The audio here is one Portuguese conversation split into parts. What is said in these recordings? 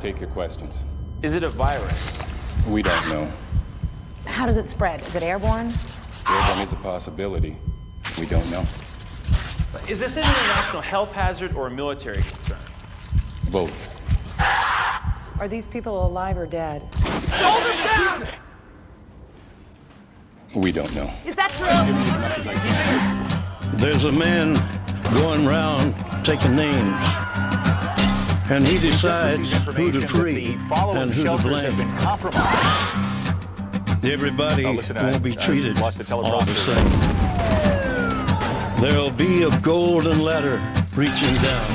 take your questions. Is it a virus? We don't know. How does it spread? Is it airborne? Airborne is a possibility. We don't know. Is this an international health hazard or a military concern? Both. Are these people alive or dead? Hold him down! We don't know. Is that true? There's a man going round taking names, and he decides who to free and who to blame. Everybody won't be treated all the same. There'll be a golden ladder reaching down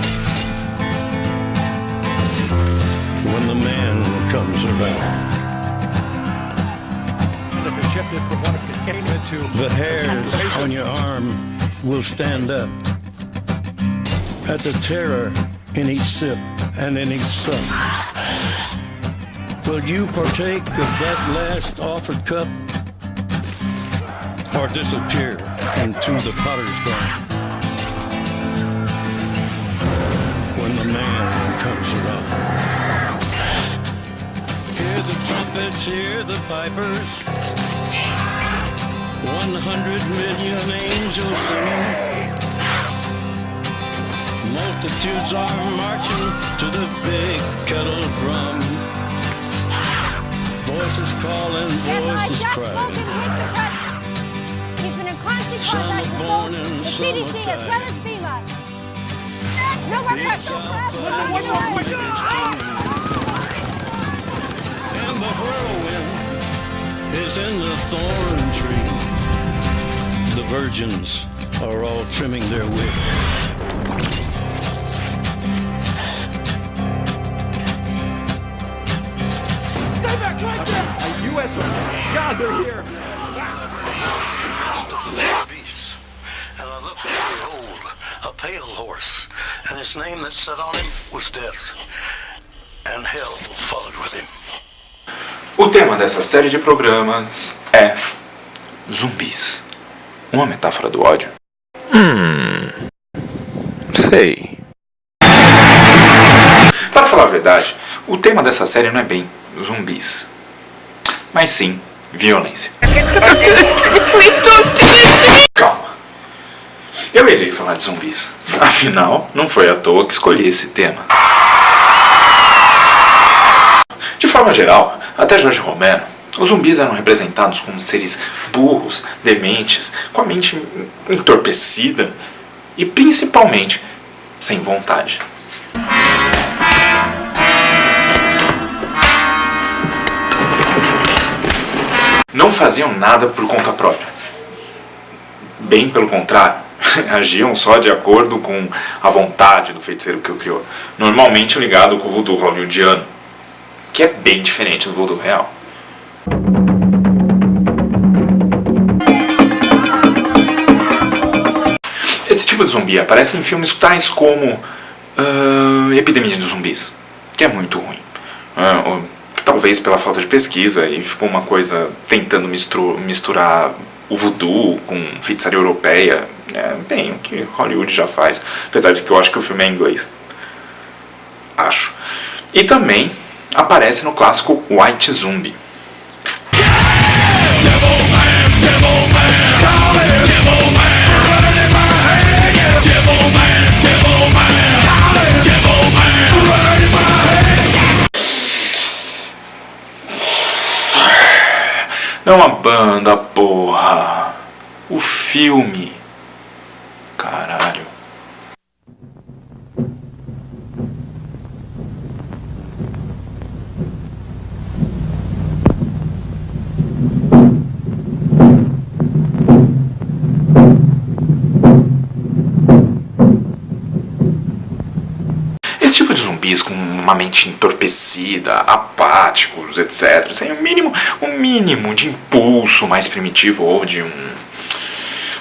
when the man comes around. The hairs on your arm will stand up at the terror in each sip and in each sup. Will you partake of that last offered cup, or disappear into the potter's garden when the man comes around? Hear the trumpets, hear the pipers, 100 million angels singing. Multitudes are marching to the big kettle drum. Voices calling, voices crying. He's been in constant Some contact are with born both and the some CDC are as dying. well as FEMA. No more press, no press. And the whirlwind is in the thorn tree. The virgins are all trimming their wigs. A U.S. God, they're here. Beasts. And I looked and behold, a pale horse, and his name that sat on him was Death, and hell followed with him. O tema dessa série de programas é zumbis. Uma metáfora do ódio? Sei. Para falar a verdade, o tema dessa série não é bem zumbis, mas sim violência. Calma. Eu irei falar de zumbis. Afinal, não foi à toa que escolhi esse tema. De forma geral, até Jorge Romero, os zumbis eram representados como seres burros, dementes, com a mente entorpecida e principalmente sem vontade. Não faziam nada por conta própria. Bem pelo contrário, agiam só de acordo com a vontade do feiticeiro que o criou. Normalmente ligado com o voodoo hollywoodiano, que é bem diferente do voodoo real. Esse tipo de zumbi aparece em filmes tais como Epidemia de Zumbis, que é muito ruim. Talvez pela falta de pesquisa, e ficou uma coisa tentando misturar o voodoo com feitiçaria europeia. Bem, o que Hollywood já faz, apesar de que eu acho que o filme é em inglês. Acho. E também aparece no clássico White Zombie. Não a banda, porra. O filme. Caralho. Esse tipo de zumbis com uma mente entorpecida, apáticos, etc., sem um mínimo de impulso mais primitivo ou de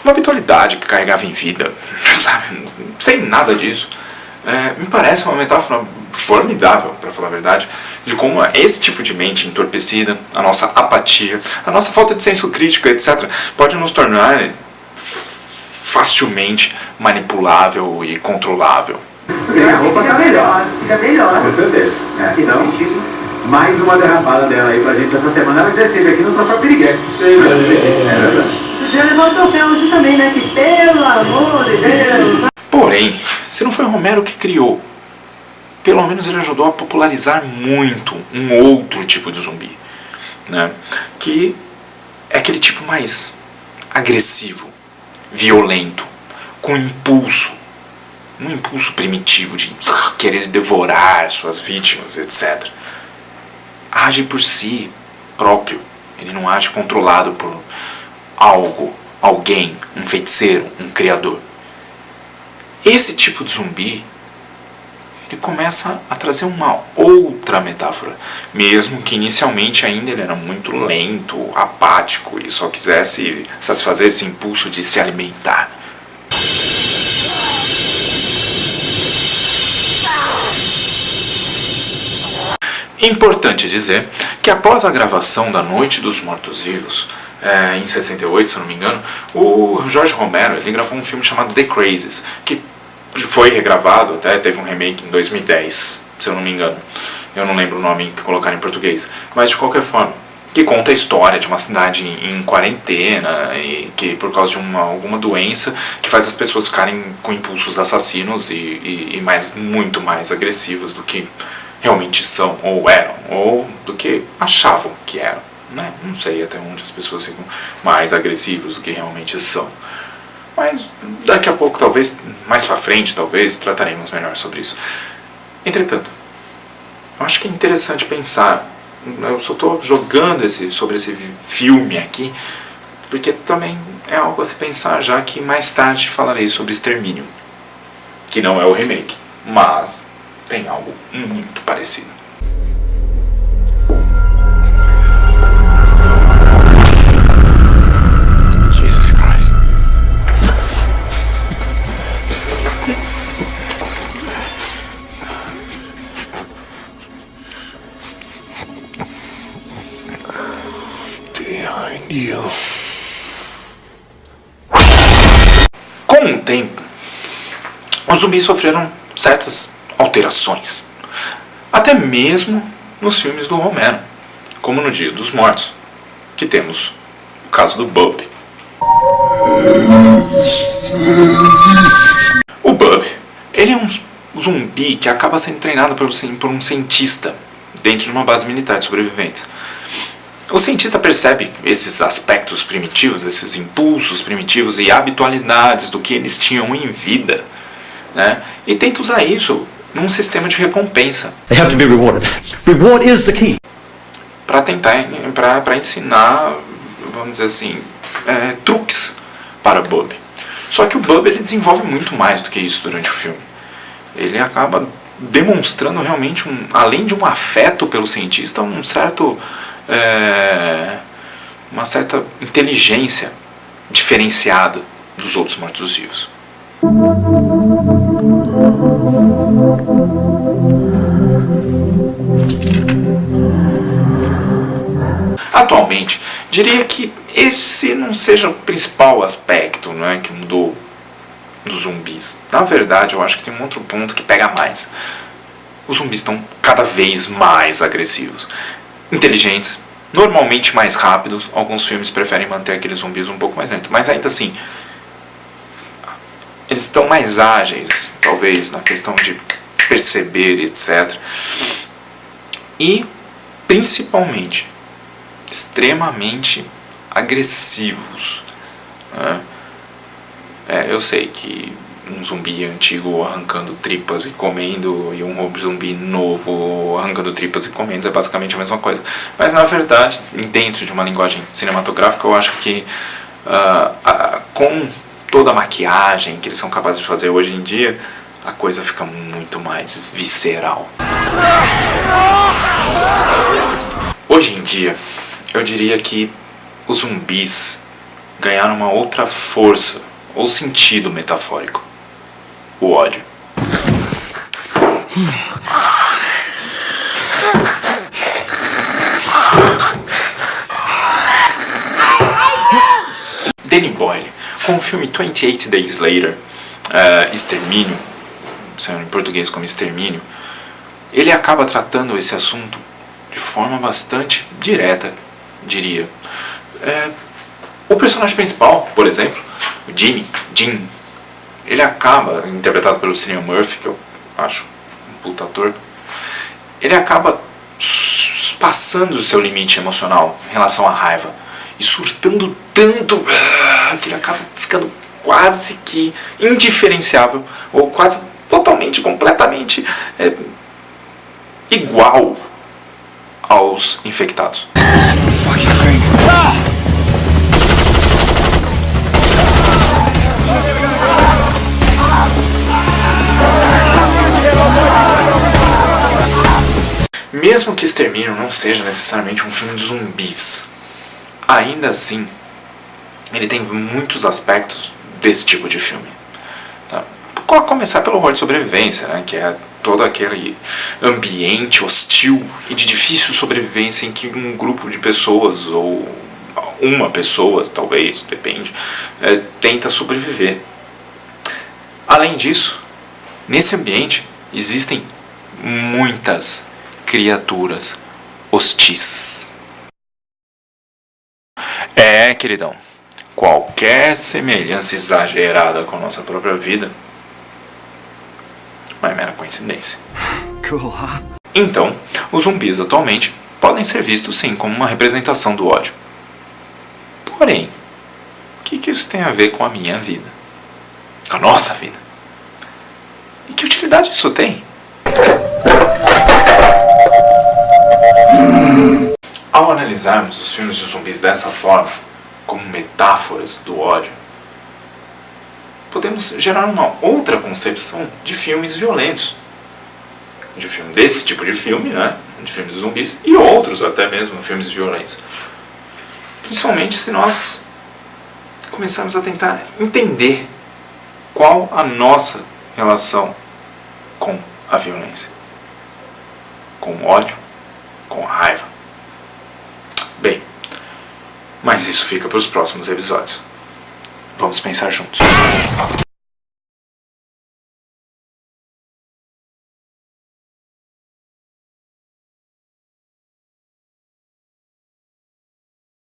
uma vitalidade que carregava em vida, sabe? Sem nada disso. Me parece uma metáfora formidável, para falar a verdade, de como esse tipo de mente entorpecida, a nossa apatia, a nossa falta de senso crítico, etc., pode nos tornar facilmente manipulável e controlável. Fica melhor. Com certeza. né? Então, mais uma derrapada dela aí pra gente essa semana. Ela já esteve aqui no Troféu Piriguete. É verdade. Já levou o troféu hoje também, né? Que pelo amor de Deus. Porém, se não foi o Romero que criou, pelo menos ele ajudou a popularizar muito um outro tipo de zumbi, né? Que é aquele tipo mais agressivo, violento, com impulso, um impulso primitivo de querer devorar suas vítimas, etc. Age por si próprio, ele não age controlado por algo, alguém, um feiticeiro, um criador. Esse tipo de zumbi, ele começa a trazer uma outra metáfora, mesmo que inicialmente ainda ele era muito lento, apático e só quisesse satisfazer esse impulso de se alimentar. Importante dizer que após a gravação da Noite dos Mortos-Vivos, em 68, se eu não me engano, o Jorge Romero ele gravou um filme chamado The Crazies, que foi regravado, até teve um remake em 2010, se eu não me engano. Eu não lembro o nome que colocaram em português, mas de qualquer forma, que conta a história de uma cidade em quarentena, e que por causa de alguma doença que faz as pessoas ficarem com impulsos assassinos e muito mais agressivos do que realmente são, ou eram, ou do que achavam que eram, né? Não sei até onde as pessoas ficam mais agressivos do que realmente são. Mas daqui a pouco, talvez, mais pra frente, talvez, trataremos melhor sobre isso. Entretanto, eu acho que é interessante pensar, eu só estou jogando sobre esse filme aqui, porque também é algo a se pensar, já que mais tarde falarei sobre Extermínio, que não é o remake, mas tem algo muito parecido. Jesus Christ. Behind you. Com o tempo, os zumbis sofreram certas alterações, até mesmo nos filmes do Romero, como no Dia dos Mortos, que temos o caso do Bub. O Bub, ele é um zumbi que acaba sendo treinado por um cientista dentro de uma base militar de sobreviventes. O cientista percebe esses aspectos primitivos, esses impulsos primitivos e habitualidades do que eles tinham em vida, né? E tenta usar isso num sistema de recompensa. They have to be rewarded. Reward is the key. Para tentar, para ensinar, vamos dizer assim, truques para Bub. Só que o Bub ele desenvolve muito mais do que isso durante o filme. Ele acaba demonstrando realmente, além de um afeto pelo cientista, uma certa inteligência diferenciada dos outros mortos-vivos. Atualmente, diria que esse não seja o principal aspecto, né, que mudou dos zumbis. Na verdade, eu acho que tem um outro ponto que pega mais. Os zumbis estão cada vez mais agressivos, inteligentes, normalmente mais rápidos. Alguns filmes preferem manter aqueles zumbis um pouco mais lentos, mas ainda assim, eles estão mais ágeis, talvez, na questão de perceber, etc. E, principalmente, extremamente agressivos. Eu sei que um zumbi antigo arrancando tripas e comendo e um zumbi novo arrancando tripas e comendo é basicamente a mesma coisa. Mas, na verdade, dentro de uma linguagem cinematográfica, eu acho que com toda a maquiagem que eles são capazes de fazer hoje em dia, a coisa fica muito mais visceral. Hoje em dia, eu diria que os zumbis ganharam uma outra força ou sentido metafórico: o ódio. Danny Boyle, com o filme 28 Days Later, Extermínio, sendo em português como Extermínio, ele acaba tratando esse assunto de forma bastante direta, diria. O personagem principal, por exemplo, o Jim, ele acaba, interpretado pelo Cillian Murphy, que eu acho um puta ator, ele acaba passando o seu limite emocional em relação à raiva e surtando tanto que ele acaba ficando quase que indiferenciável ou quase totalmente, completamente igual aos infectados. Mesmo que Extermínio não seja necessariamente um filme de zumbis, ainda assim, ele tem muitos aspectos desse tipo de filme. Tá? A começar pelo horror de sobrevivência, né? Que é todo aquele ambiente hostil e de difícil sobrevivência em que um grupo de pessoas, ou uma pessoa, talvez, depende, tenta sobreviver. Além disso, nesse ambiente existem muitas criaturas hostis. Queridão, qualquer semelhança exagerada com a nossa própria vida é mera coincidência. Cool, huh? Então, os zumbis atualmente podem ser vistos sim como uma representação do ódio. Porém, o que isso tem a ver com a minha vida? Com a nossa vida? E que utilidade isso tem? Ao analisarmos os filmes de zumbis dessa forma, como metáforas do ódio, podemos gerar uma outra concepção de filmes violentos. De filme desse tipo de filme, né? De filmes de zumbis, e outros até mesmo filmes violentos. Principalmente se nós começarmos a tentar entender qual a nossa relação com a violência, com o ódio, com a raiva. Bem, mas isso fica para os próximos episódios. Vamos pensar juntos.